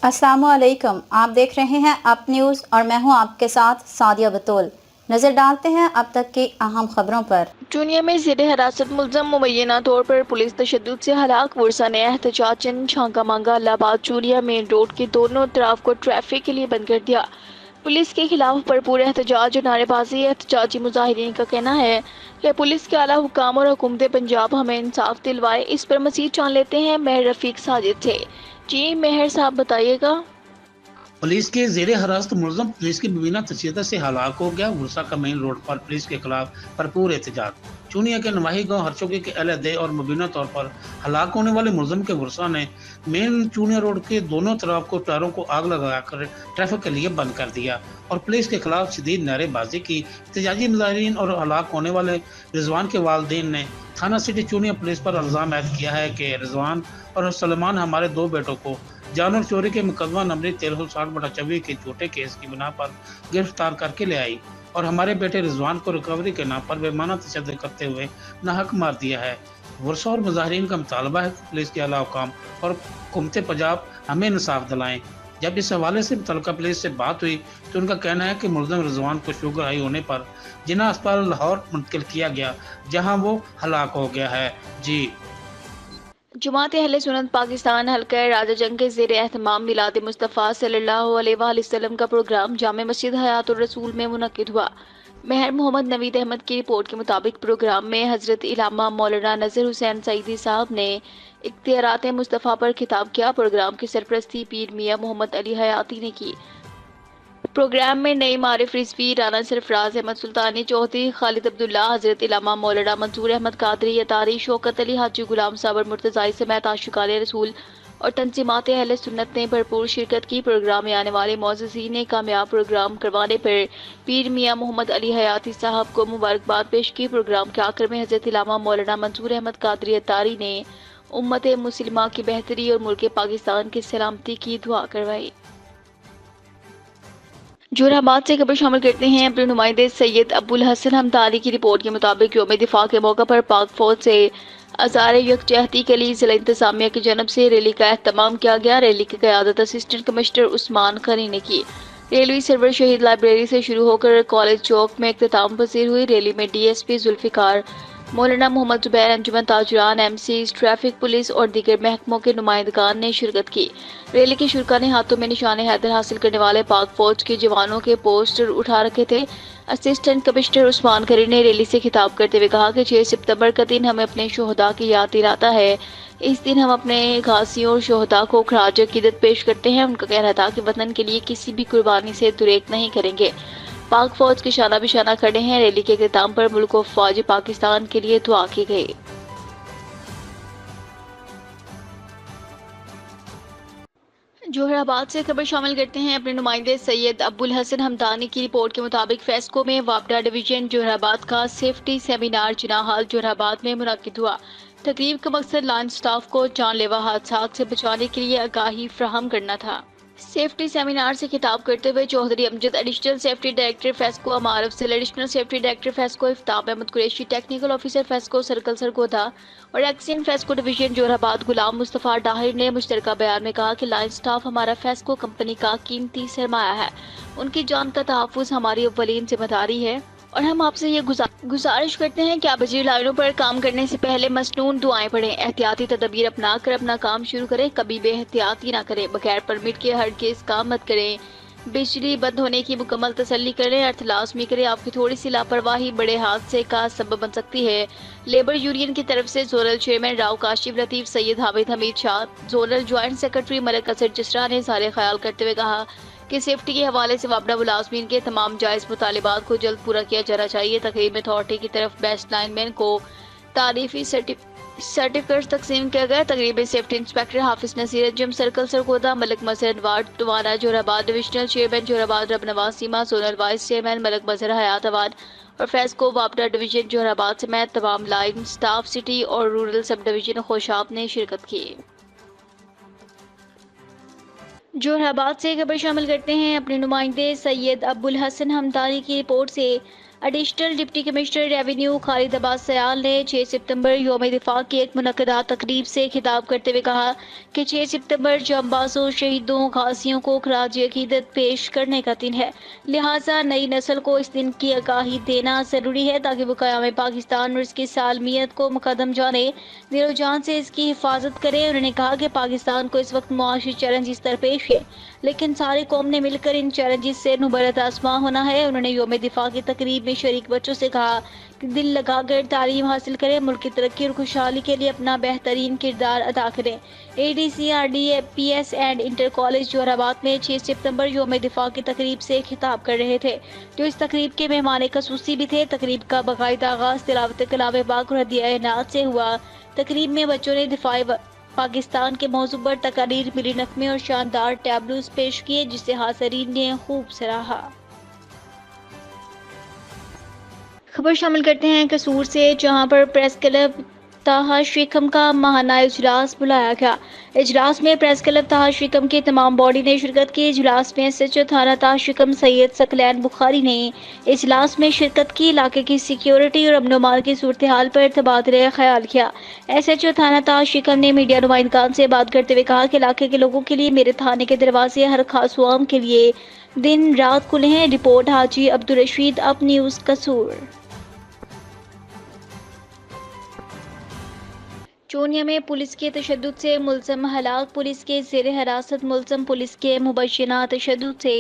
अस्सलामुअलैकुम, आप देख रहे हैं अप न्यूज़ और मैं हूं आपके साथ सादिया बतौल। नज़र डालते हैं अब तक की अहम खबरों पर। चूनिया में ज़ेरे हिरासत मुलज़म मुबैना तौर पर पुलिस तशद्दुद से हलाक। वर्षा ने एहतजाजन छांगा मांगा इलाहाबाद चूनिया मेन रोड के दोनों तरफ को ट्रैफिक के लिए बंद कर दिया। पुलिस के खिलाफ भरपूर एहतजाज और नारेबाजी। एहतजाजी मुजाहिरीन का कहना है कि पुलिस के आला हुकाम और हुकूमत पंजाब हमें इंसाफ दिलवाए। इस पर मज़ीद जान लेते हैं मेहर रफीक साजिद से। जी मेहर साहब बताइएगा। पुलिस के जेर हिरासत मुलज़म पुलिस की मुबीना तशद्दुद से हलाक हो गया। वर्षा का मेन रोड पर पुलिस के खिलाफ भरपूर एहतजाज। चूनिया के नवाही गांव हरचोके के अहलदे और मुबीना तौर पर हलाक होने वाले मुलज़म के वर्षा ने मेन चूनिया रोड के दोनों तरफ को टायरों को आग लगाकर ट्रैफिक के लिए बंद कर दिया और पुलिस के खिलाफ शदीद नारेबाजी की। एहतजाजी मुजाहिरीन और हलाक होने वाले रिजवान के वालिदैन ने थाना सिटी चूनिया पुलिस पर इल्ज़ाम ऐद किया है कि रिजवान और सलमान हमारे दो बेटों को जानवर चोरी के मुकदमा नंबर 1360/24 के छोटे केस की बिना पर गिरफ्तार करके ले आई और हमारे बेटे रिजवान को रिकवरी के नाम पर बेमाना तशद्दुद करते हुए नाहक मार दिया है। वर्षा और मुजाहिरीन का मुतालबा है कि पुलिस के आला हुकाम और हुकूमत पंजाब हमें इंसाफ दिलाएं। जब इस हवाले से मुतल्लिका पुलिस से बात हुई तो उनका कहना है कि मुलज़म रिजवान को शुगर हाई होने पर जिन्ना अस्पताल लाहौर मुंतकिल किया गया, जहां वो हलाक हो गया है। जी जमात अहले सुन्नत पाकिस्तान हल्का राजा जंग के ज़ेर एहतमाम मिलाद मुस्तफ़ा सल्लल्लाहु अलैहि वसल्लम का प्रोग्राम जामे मस्जिद हयात और रसूल में मुनक्किद हुआ। महर मोहम्मद नवीद अहमद की रिपोर्ट के मुताबिक प्रोग्राम में हज़रत इलामा मौलाना नज़र हुसैन सईदी साहब ने इख्तियारात मुस्तफ़ा पर खिताब किया। प्रोग्राम की सरपरस्ती पीर मियाँ मोहम्मद अली हयाती ने की। प्रोग्राम में नई मारिफ रिजवी, राना सरफराज अहमद सुल्तानी चौधरी, खालिद अब्दुल्ला, हजरत इलामा मौलाना मंसूर अहमद कादरी अतारी, शौकत अली हाजी गुलाम साबर मुर्तज़ाई समेत आशिकाने रसूल और तंजीमात अहले सुन्नत ने भरपूर शिरकत की। प्रोग्राम में आने वाले मोअज़्ज़िज़ीन ने कामयाब प्रोग्राम करवाने पर पीर मियाँ मोहम्मद अली हयाती साहब को मुबारकबाद पेश की। प्रोग्राम के आखिर में हजरत इलामा मौलाना मंसूर अहमद कादरी अतारी ने उम्मत मुस्लिमा की बेहतरी और मुल्क पाकिस्तान की सलामती की दुआ करवाई। जोराबाद से खबर शामिल करते हैं अपने नुमाइंदे सैयद अब्बुल हसन हमदानी की रिपोर्ट के मुताबिक यौम दिफा के मौके पर पाक फौज से आज़ार यकजहती के लिए जिला इंतजामिया की जानब से रैली का एहतमाम किया गया। रैली की क़यादत असिस्टेंट कमिश्नर उस्मान खनी ने की। रैली सरवर शहीद लाइब्रेरी से शुरू होकर कॉलेज चौक में इख्तिताम पसीर हुई। रैली में DSP जुल्फिकार, मौलाना मोहम्मद जुबैर, अंजुमन ताजरान, MCs, ट्रैफिक पुलिस और दीगर महकमों के नुमाइंदगान ने शिरकत की। रैली के शुरका ने हाथों में निशान हैदर हासिल करने वाले पाक फौज के जवानों के पोस्टर उठा रखे थे। असिस्टेंट कमिश्नर उस्मान खरी ने रैली से खिताब करते हुए कहा कि 6 सितंबर का दिन हमें अपने शोहदा की याद दिलाता है। इस दिन हम अपने घासियों और शोहदा को खराज अकीदत पेश करते हैं। उनका कहना था कि वतन के लिए किसी भी कुर्बानी से दुरेक नहीं करेंगे। पाक फौज के शाना बिशाना खड़े हैं। रैली के इख्तिताम पर मुल्क और फौज पाकिस्तान के लिए दुआ की गई। जोहराबाद से खबर शामिल करते हैं अपने नुमाइंदे सैयद अब्बुल हसन हमदानी की रिपोर्ट के मुताबिक फेस्को में वापडा डिवीजन जोहराबाद का सेफ्टी सेमिनार जिनाहाल जोहराबाद में मुनक्किद हुआ। तकरीब का मकसद लाइन स्टाफ को जानलेवा हादसात से बचाने के लिए आगाही फ्राहम करना था। सेफ्टी सेमिनार से खिताब करते हुए Chaudhry Amjad, additional safety director FESCO Ammar Afzal, additional safety director FESCO Aftab Ahmed Qureshi, technical officer FESCO circle Sargodha और एक्सीडेंट फेस्को डिवीजन जोहराबाद गुलाम मुस्तफ़ा डाहिर ने मुश्तरका बयान में कहा कि लाइन स्टाफ हमारा फेस्को कंपनी का कीमती सरमाया है। उनकी जान का तहफ़्फ़ुज़ हमारी अव्वलीन जिम्मेदारी है और हम आपसे ये गुजारिश करते हैं कि आप बिजली लाइनों पर काम करने से पहले मसनून दुआएं पढ़ें, एहतियाती तदबीर अपना कर अपना काम शुरू करें, कभी बेहतियाती ना करें, बगैर परमिट के हर केस काम मत करें, बिजली बंद होने की मुकम्मल तसल्ली करें, अर्थ लाजमी करें। आपकी थोड़ी सी लापरवाही बड़े हादसे का सबब बन सकती है। लेबर यूनियन की तरफ से zonal chairman Rao Kashif Latif, Syed Hamid Hameed Shah, zonal joint secretary Malik Asad Jisra ने सारे ख्याल करते हुए कहा कि सेफ्टी के हवाले से वापडा मुलाजमीन के तमाम जायज़ मुतालिबात को जल्द पूरा किया जाना चाहिए। तकरीब में अथॉरिटी की तरफ बेस्ट लाइनमैन को तारीफी सर्टिफिकेट तकसीम किया गया। तकरीब में सेफ्टी इंस्पेक्टर हाफिज नसीर अंजुम, सर्कल सरगोदा मलिक मजहर award Tawana Johrabad, divisional chairman Johrabad रब नवाज सीमा, जोनल वाइस चेयरमैन मलिक मजहर हयात अवार्ड और फेस्को वापडा डिवीजन जोहराबाद समेत तमाम लाइन स्टाफ, सिटी और रूरल सब डिवीजन खोशाब ने शिरकत की। जोहराबाद से खबर शामिल करते हैं अपने नुमाइंदे सैयद अब्बुल हसन हमदानी की रिपोर्ट से। Additional deputy commissioner revenue Khalid Abbas Sayal ने 6 सितंबर यौम दिफा की एक मुनक्कदा तकरीब से खिताब करते हुए कहा कि 6 सितंबर जांबाजों, शहीदों, गाजियों को खराज अकीदत पेश करने का दिन है। लिहाजा नई नस्ल को इस दिन की आगाही देना ज़रूरी है ताकि वो क़याम पाकिस्तान और इसकी सालमियत को मुकदम जाने, दिलो जान से इसकी हिफाजत करे। उन्होंने कहा कि पाकिस्तान को इस वक्त मुआशी चैलेंजेस दरपेश है, लेकिन सारी कौम ने मिलकर इन चैलेंजेस से नुबरत आसमां होना है। उन्होंने यौम दिफा की तकरीब में शरीक बच्चों से कहा कि दिल लगाकर तालीम हासिल करें, मुल्क की तरक्की और खुशहाली के लिए अपना बेहतरीन किरदार अदा करें। ADCRD-PS and inter college Johrabad में 6 सितंबर यौम दिफा की तकरीब से खिताब कर रहे थे, जो इस तकरीब के मेहमान खसूसी भी थे। तकरीब का बाकायदा आगाज तिलावत कलाम पाक और हदिया इनात से हुआ। तकरीब में बच्चों ने दिफाई पाकिस्तान के मौजू पर तकारीर, मिली नगमे और शानदार टैबलूज पेश किए, जिसे हाज़रीन ने खूब सराहा। खबर शामिल करते हैं कसूर से, जहां पर प्रेस क्लब ताहा शीकम का माहाना इजलास बुलाया गया। इजलास में प्रेस क्लब ताहा शीकम की तमाम बॉडी ने शिरकत की। इजलास में SHO थाना ताहा शीकम सैयद सकलैन बुखारी ने इजलास में शिरकत की। इलाके की सिक्योरिटी और अमन-ओ-अमान की सूरत हाल पर तबादला ख्याल किया। SHO थाना ताहा शीकम ने मीडिया नुमाइंदगान से बात करते हुए कहा कि इलाके के लोगों के लिए मेरे थाने के दरवाजे हर खास आम के लिए दिन रात खुले हैं। Report Haji Abdul Rashid, up news कसूर। चोनिया में पुलिस के तशद्दुद से मुलज़म हलाक। पुलिस के ज़ेर हिरासत मुलज़म पुलिस के मुबश्शिना तशद्दुद से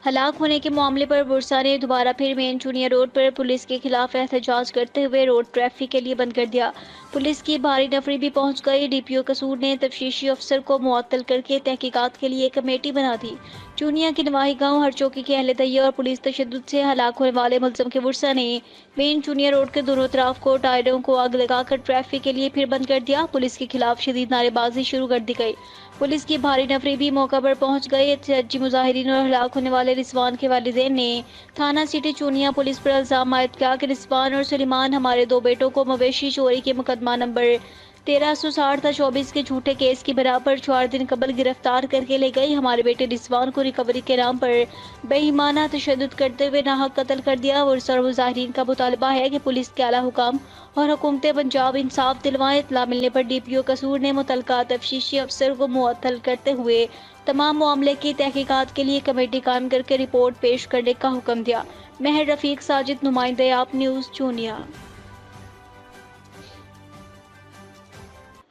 हलाक होने के मामले पर बुरसा ने दोबारा फिर मेन चोनिया रोड पर पुलिस के खिलाफ एहतजाज करते हुए रोड ट्रैफिक के लिए बंद कर दिया। पुलिस की भारी नफरी भी पहुंच गई। DPO कसूर ने तफ्तीशी अफसर को मुअत्तल करके तहकीकात के लिए कमेटी बना दी। चूनिया के नवाही गांव हर चौकी के अहले तैय्या और पुलिस तशद्दुद से हलाक होने वाले मुलज़म के बुरसा ने मेन चूनिया रोड के दोनों तरफ को टायरों को आग लगाकर ट्रैफिक के लिए फिर बंद कर दिया। पुलिस के खिलाफ शदीद नारेबाजी शुरू कर दी गई। पुलिस की भारी नफरी भी मौका पर पहुंच गई। एहतजाजी मुजाहिरीन और हलाक होने वाले रिजवान के वालिदैन ने थाना सिटी चूनिया पुलिस पर इल्जाम आयद किया कि रिजवान और सुलेमान हमारे 2 बेटों को मवेशी चोरी के मुकदमा नंबर 1360/24 के झूठे केस की बिना पर 4 दिन कबल गिरफ्तार करके ले गई। हमारे बेटे रिजवान को रिकवरी के नाम पर बेईमाना तशद्दुद करते हुए नाहक कत्ल कर दिया। और मुजाहिरीन का मुतालबा है कि पुलिस के आला हुकाम और हुकूमत पंजाब इंसाफ दिलवाएं। इत्तला मिलने पर DPO कसूर ने मुतलका तफ्तीशी अफसर को मुअत्तल करते हुए तमाम मामले की तहकीकात के लिए कमेटी कायम करके रिपोर्ट पेश करने का हुक्म दिया। मेहर रफीक साजिद, नुमाइंदे आप न्यूज़ चूनिया।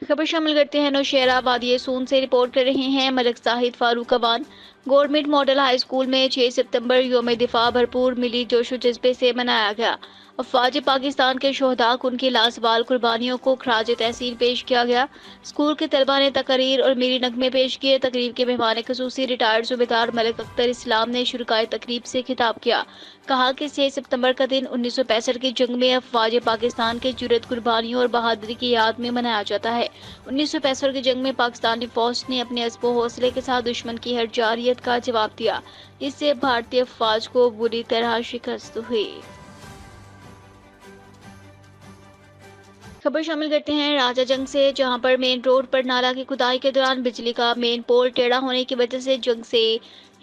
खबर शामिल करते हैं नौशहरा वादी सून से। रिपोर्ट कर रहे हैं Malik Zahid Farooq Awan. Government model high school में 6 सितंबर यौम दिफा भरपूर मिली जोशो जज्बे से मनाया गया। अफवाज पाकिस्तान के शोहदा को उनकी लाजवाल कुर्बानियों को खराज तहसीन पेश किया गया। स्कूल के तलबा ने तकरीर और मीरी नगमे पेश किए। तकरीब के मेहमान खसूसी रिटायर्ड सूबेदार मलिक अख्तर इस्लाम ने शुरकाए तकरीब से खिताब किया। कहा कि 6 सितंबर का दिन 1965 की जंग में अफवाज पाकिस्तान के जुर्रत, कुर्बानियों और बहादुरी की याद में मनाया जाता है। 1965 की जंग में पाकिस्तानी फौज ने अपने अज़्बो हौसले के साथ दुश्मन की हर जारियत का जवाब दिया, जिससे भारतीय अफवाज को बुरी तरह शिकस्त हुई। खबर शामिल करते हैं राजा जंग से, जहां पर मेन रोड पर नाला की खुदाई के दौरान बिजली का मेन पोल टेढ़ा होने की वजह से जंग से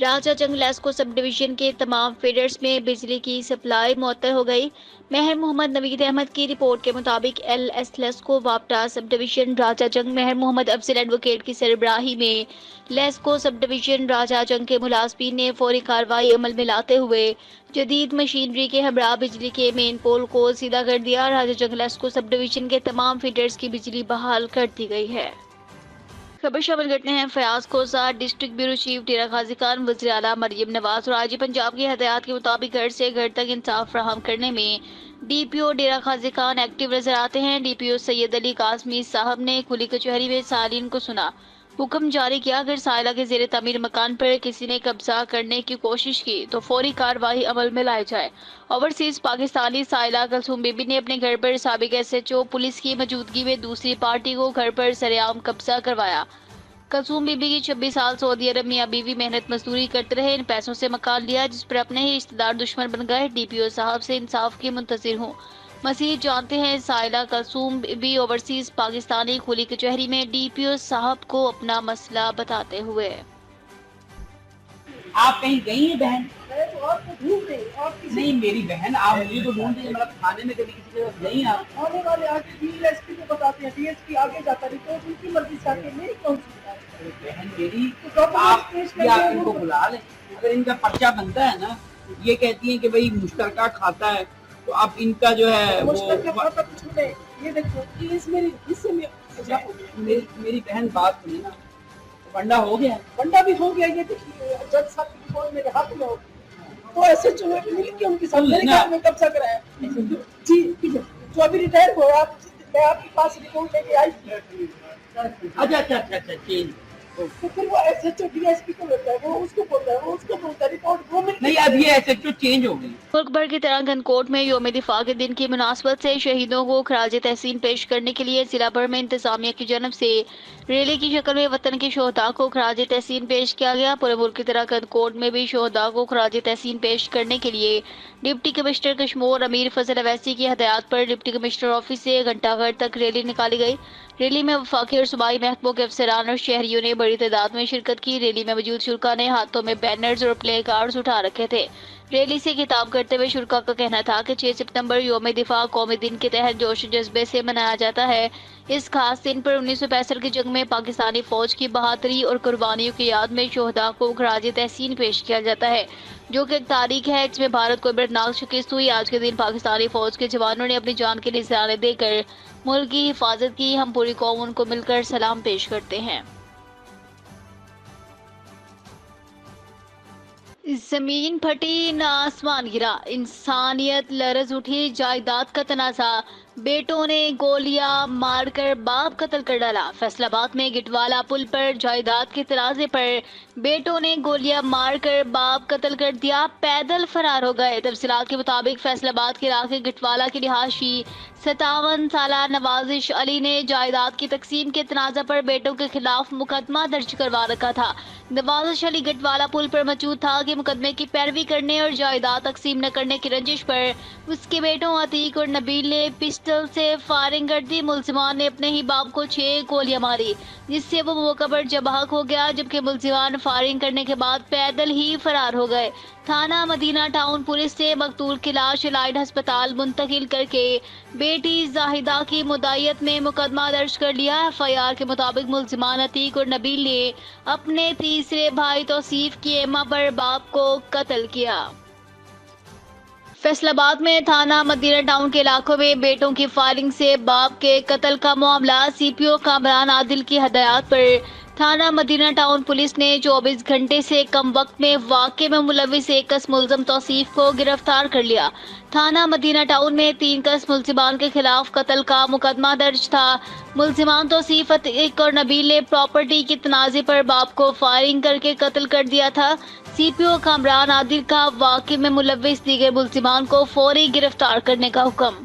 राजा जंग लेस्को सब डिवीजन के तमाम फीडर्स में बिजली की सप्लाई मुअत्तल हो गई। महर मोहम्मद नवीद अहमद की रिपोर्ट के मुताबिक LS लेस्को वापटा सब डिवीजन राजा जंग महर मोहम्मद अफजल एडवोकेट की सरबराही में लेस्को सब डिवीजन राजा जंग के मुलाजमीन ने फौरी कार्रवाई अमल में लाते हुए जदीद मशीनरी के हमरा बिजली के मेन पोल को सीधा कर दिया। राजा जंग लेस्को सब डिवीजन के तमाम फीडर्स की बिजली बहाल कर दी गई है। खबर शामिल करते हैं फयाज खोसा। डिस्ट्रिक्ट ब्यूरो चीफ डेरा गाजी खान, वज़ीर आला मरियम नवाज और आजी पंजाब की हदायत के मुताबिक घर से घर तक इंसाफ फराहम करने में DPO डेरा गाजी खान एक्टिव नजर आते हैं। DPO सैयद अली कासमी साहब ने खुली कचहरी में सालीन को सुना, हुक्म जारी किया अगर साइला के ज़ेरे तामीर मकान पर किसी ने कब्जा करने की कोशिश की तो फौरी कार्रवाई अमल में लाई जाए। ओवरसीज पाकिस्तानी साइला कलसूम बीबी ने अपने घर पर साबिक SHO पुलिस की मौजूदगी में दूसरी पार्टी को घर पर सरेआम कब्जा करवाया। कलसूम बीबी की 26 साल सऊदी अरब मियां बीवी मेहनत मजदूरी करते रहे, इन पैसों से मकान लिया जिस पर अपने ही रिश्तेदार दुश्मन बन गए। DPO साहब से इंसाफ की मुंतजिर हूँ। मसीह जानते हैं साइला कलसूम भी ओवरसीज पाकिस्तानी खुली कचहरी में DPO साहब को अपना मसला बताते हुए। آپ کہیں گئی ہیں بہن؟ میں تو آپ کو ڈھونڈ رہی ہوں، آپ کسی نہیں میری بہن، آپ مجھے تو ڈھونڈ رہی ہیں، مطلب تھانے میں کبھی کسی کے ساتھ گئی ہیں آپ؟ آنے والے آگے ڈی ایس پی کو بتاتے ہیں، ڈی ایس پی آگے جاتا نہیں تو ان کی مرضی سے آگے میری کون سی بات ہے؟ ارے بہن میری، ڈاکومنٹس آپ پیش یا کریں ان کو بلا لیں، اگر ان کا پرچہ بنتا ہے نا، یہ کہتی ہیں کہ بھئی مشترکہ کھاتا ہے، تو اب ان کا جو ہے وہ مشترکہ کھاتا کچھ نہیں، یہ دیکھو اس میری حصے میں میری بہن بات سنیں نا، بنڈا ہو گیا، بنڈا بھی ہو گیا، یہ دیکھیے جج صاحب کی رپورٹ میرے ہاتھ میں ہو تو ایسے چلو مل کے ان کے ساتھ میرے گھر میں قبضہ کرایا جی جو ابھی ریٹائر ہو آپ، میں آپ کے پاس رپورٹ لے کے آئی تھی، اچھا چینج، تو پھر وہ S H O D S P کو ہوتا ہے، وہ اس کو بولتا ہے، وہ اس کو بولتا ہے، رپورٹ وہ مل کے نہیں اب یہ ایس ایچ او چینج ہو گئی۔ ملک بھر کی طرح گنکوٹ میں یوم دفاع کے دن کی مناسبت سے شہیدوں کو خراج تحسین پیش کرنے کے لیے ضلع بھر میں انتظامیہ کی جانب سے ریلی کی شکل میں وطن کے شہداء کو خراج تحسین پیش کیا گیا۔ پورے ملک کی طرح گنکوٹ میں بھی شہداء کو خراج تحسین پیش کرنے کے لیے ڈپٹی کمشنر کشمور امیر فضل اویسی کی ہدایات پر ڈپٹی کمشنر آفس سے گھنٹہ گھر تک ریلی نکالی گئی۔ ریلی میں وفاقی اور صوبائی محکموں کے افسران اور شہریوں نے بڑی تعداد میں شرکت کی۔ ریلی میں موجود شرکاء نے ہاتھوں میں بینرز اور پلے کارڈز اٹھا رکھے تھے۔ ریلی سے خطاب کرتے ہوئے شرکاء کا کہنا تھا کہ 6 ستمبر یوم دفاع قومی دن کے تحت جوش و جذبے سے منایا جاتا ہے۔ اس خاص دن پر 1965 کی جنگ میں پاکستانی فوج کی بہادری اور قربانیوں کی یاد میں شہداء کو خراج تحسین پیش کیا جاتا ہے، جو کہ ایک تاریخ ہے جس میں بھارت کو عبرتناک شکست ہوئی۔ آج کے دن پاکستانی فوج کے جوانوں نے اپنی جان کے نذرانے دے کر ملک کی حفاظت کی۔ ہم پوری قوم ان کو مل کر سلام پیش کرتے ہیں۔ زمین پھٹی نہ آسمان گرا، انسانیت لرز اٹھی، جائیداد کا تنازع، بیٹوں نے گولیاں مار کر باپ قتل کر ڈالا۔ فیصل آباد میں گٹوالا پل پر جائیداد کے تنازع پر بیٹوں نے گولیاں مار کر باپ قتل کر دیا، پیدل فرار ہو گئے۔ تفصیلات کے مطابق فیصل آباد کے علاقے گٹوالا کی رہائشی 57 سالہ نوازش علی نے جائیداد کی تقسیم کے تنازع پر بیٹوں کے خلاف مقدمہ درج کروا رکھا تھا۔ نوازش علی گٹوالا پل پر موجود تھا کہ مقدمے کی پیروی کرنے اور جائیداد تقسیم نہ کرنے کی رنجش پر اس کے بیٹوں عتیق اور نبیل نے پسٹل سے فائرنگ کر دی۔ ملزمان نے اپنے ہی باپ کو 6 گولیاں ماری، جس سے وہ موقع پر جب بحق ہو گیا، جبکہ ملزمان فائرنگ کرنے کے بعد پیدل ہی فرار ہو گئے۔ تھانہ مدینہ ٹاؤن پولیس نے مقتول کی لاش الائڈ ہسپتال منتقل کر کے بیٹی زاہدہ کی مدعیت میں مقدمہ درج کر لیا۔ ایف آئی آر کے مطابق ملزمان عتیق اور نبیل نے اپنے تیسرے بھائی توصیف کی ایما پر باپ کو قتل کیا۔ فیصل آباد میں تھانہ مدینہ ٹاؤن کے علاقوں میں بیٹوں کی فائرنگ سے باپ کے قتل کا معاملہ، سی پی او کامران عادل کی ہدایات پر تھانہ مدینہ ٹاؤن پولیس نے 24 گھنٹے سے کم وقت میں واقعے میں ملوث 1 کس ملزم توصیف کو گرفتار کر لیا۔ تھانہ مدینہ ٹاؤن میں 3 کس ملزمان کے خلاف قتل کا مقدمہ درج تھا۔ ملزمان توصیف عتیق اور نبیل نے پراپرٹی کے تنازع پر باپ کو فائرنگ کر کے قتل کر دیا تھا۔ سی پی او کامران عادل کا واقعے میں ملوث دیگر ملزمان کو فوری گرفتار کرنے کا حکم۔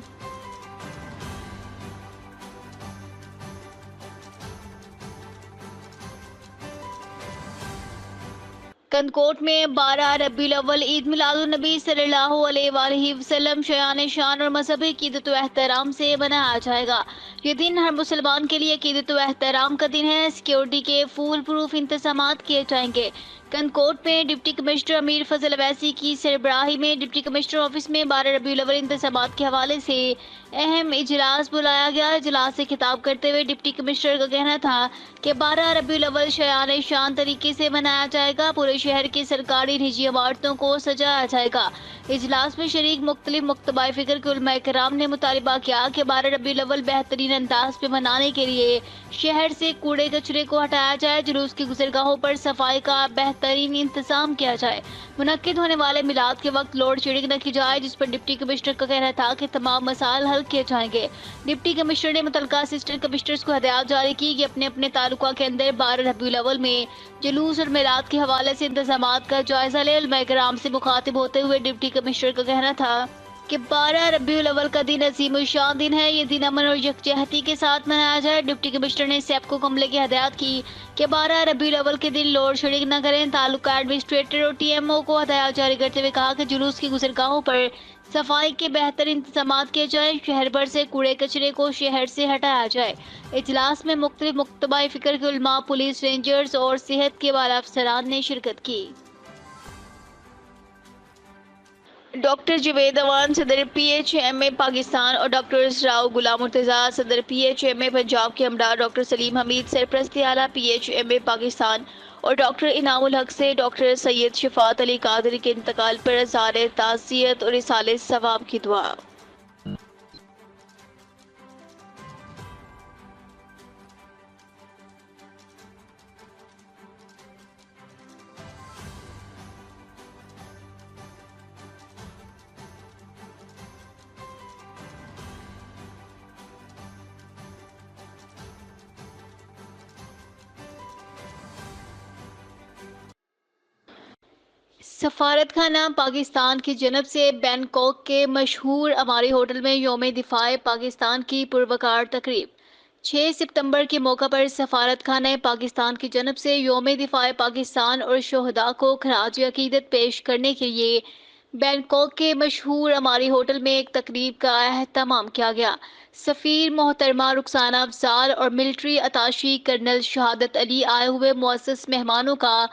گنکوٹ میں 12 ربیع الاول عید میلاد النبی صلی اللہ علیہ وآلہ وسلم شایان شان اور مذہبی عقیدت و احترام سے منایا جائے گا۔ یہ دن ہر مسلمان کے لیے عقیدت و احترام کا دن ہے۔ سیکیورٹی کے فول پروف انتظامات کیے جائیں گے۔ گنکوٹ میں ڈپٹی کمشنر امیر فضل اویسی کی سربراہی میں ڈپٹی کمشنر آفس میں 12 ربیع الاول انتظامات کے حوالے سے اہم اجلاس بلایا گیا۔ اجلاس سے خطاب کرتے ہوئے ڈپٹی کمشنر کا کہنا تھا کہ 12 ربیع الاول شایان شان طریقے سے منایا جائے گا۔ پورے شہر کی سرکاری نجی عمارتوں کو سجایا جائے گا۔ اجلاس میں شریک مختلف مکتبہ فکر کے علماء کرام نے مطالبہ کیا کہ 12 ربیع الاول بہترین انداز میں منانے کے لیے شہر سے کوڑے کچرے کو ہٹایا جائے، جلوس کی گزرگاہوں پر صفائی کا بہترین انتظام کیا جائے، منعقد ہونے والے میلاد کے وقت لوڈ شیڈنگ نہ کی جائے، جس پر ڈپٹی کمشنر کا کہنا تھا کہ تمام مسائل حل کیے جائیں گے۔ ڈپٹی کمشنر نے متعلقہ اسسٹنٹ کمشنرز کو ہدایات جاری کی کہ اپنے اپنے تعلقہ کے اندر 12 ربیع الاول میں جلوس اور میلاد کے حوالے سے انتظامات کا جائزہ لے۔ علماء کرام سے مخاطب ہوتے ہوئے ڈپٹی کمشنر کا کہنا تھا کہ 12 ربیع الاول کا دن عظیم الشان دن ہے، یہ دن امن اور یکجہتی کے ساتھ منایا جائے۔ ڈپٹی کمشنر نے سیپکو کو عملے کی ہدایات کی کہ 12 ربیع الاول کے دن لوڈ شیڈنگ نہ کریں۔ تعلقہ ایڈمنسٹریٹر اور ٹی ایم او کو ہدایات جاری کرتے ہوئے کہا کہ جلوس کی گزرگاہوں پر صفائی کے بہتر انتظامات کیے جائیں، شہر بھر سے کوڑے کچرے کو شہر سے ہٹایا جائے۔ اجلاس میں مختلف مکتبہ فکر کے علماء، پولیس، رینجرز اور صحت کے بالا افسران نے شرکت کی۔ ڈاکٹر جوید اوان صدر پی ایچ ایم اے پاکستان اور ڈاکٹر راؤ غلام مرتضیٰ صدر پی ایچ ایم اے پنجاب کے ہمراہ ڈاکٹر سلیم حمید سرپرست اعلیٰ پی ایچ ایم اے پاکستان اور ڈاکٹر انعام الحق سے ڈاکٹر سید شفاعت علی قادری کے انتقال پر اظہار تعزیت اور ایصال ثواب کی دعا۔ سفارت خانہ پاکستان کی جانب سے بینکاک کے مشہور اماری ہوٹل میں یوم دفاع پاکستان کی پروقار تقریب۔ 6 ستمبر کے موقع پر سفارت خانہ پاکستان کی جانب سے یوم دفاع پاکستان اور شہداء کو خراج عقیدت پیش کرنے کے لیے بینکاک کے مشہور اماری ہوٹل میں ایک تقریب کا اہتمام کیا گیا۔ سفیر محترمہ رخسانہ افضال اور ملٹری اتاشی کرنل شہادت علی آئے ہوئے معزز مہمانوں کا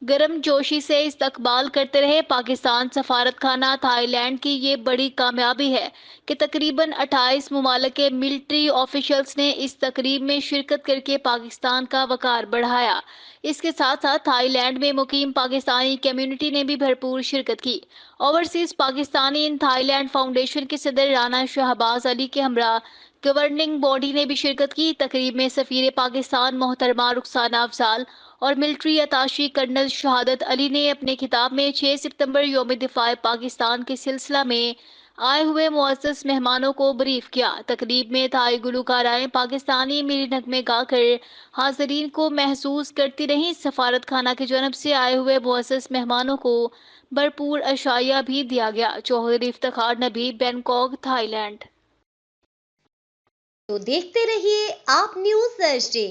گرم جوشی سے استقبال کرتے رہے۔ پاکستان سفارت خانہ تھائی لینڈ کی یہ بڑی کامیابی ہے کہ تقریباً 28 ممالک کے ملٹری آفیشلز نے اس تقریب میں شرکت کر کے پاکستان کا وقار بڑھایا۔ اس کے ساتھ ساتھ تھائی لینڈ میں مقیم پاکستانی کمیونٹی نے بھی بھرپور شرکت کی۔ اوورسیز پاکستانی ان تھائی لینڈ فاؤنڈیشن کے صدر رانا شہباز علی کے ہمراہ گورننگ باڈی نے بھی شرکت کی۔ تقریب میں سفیر پاکستان محترمہ رخسانہ افضال اور ملٹری اتاشی کرنل شہادت علی نے اپنے خطاب میں 6 ستمبر یوم دفاع پاکستان کے سلسلہ میں آئے ہوئے معزز مہمانوں کو بریف کیا۔ تقریب میں تھائی گلوکارائیں پاکستانی ملی نغمے گا کر حاضرین کو محسوس کرتی رہیں۔ سفارت خانہ کی جانب سے آئے ہوئے معزز مہمانوں کو بھرپور عشائیہ بھی دیا گیا۔ چوہدری افتخار نبی، بینکاک، تھائی لینڈ۔ تو دیکھتے رہیے آپ نیوز تھرسڈے۔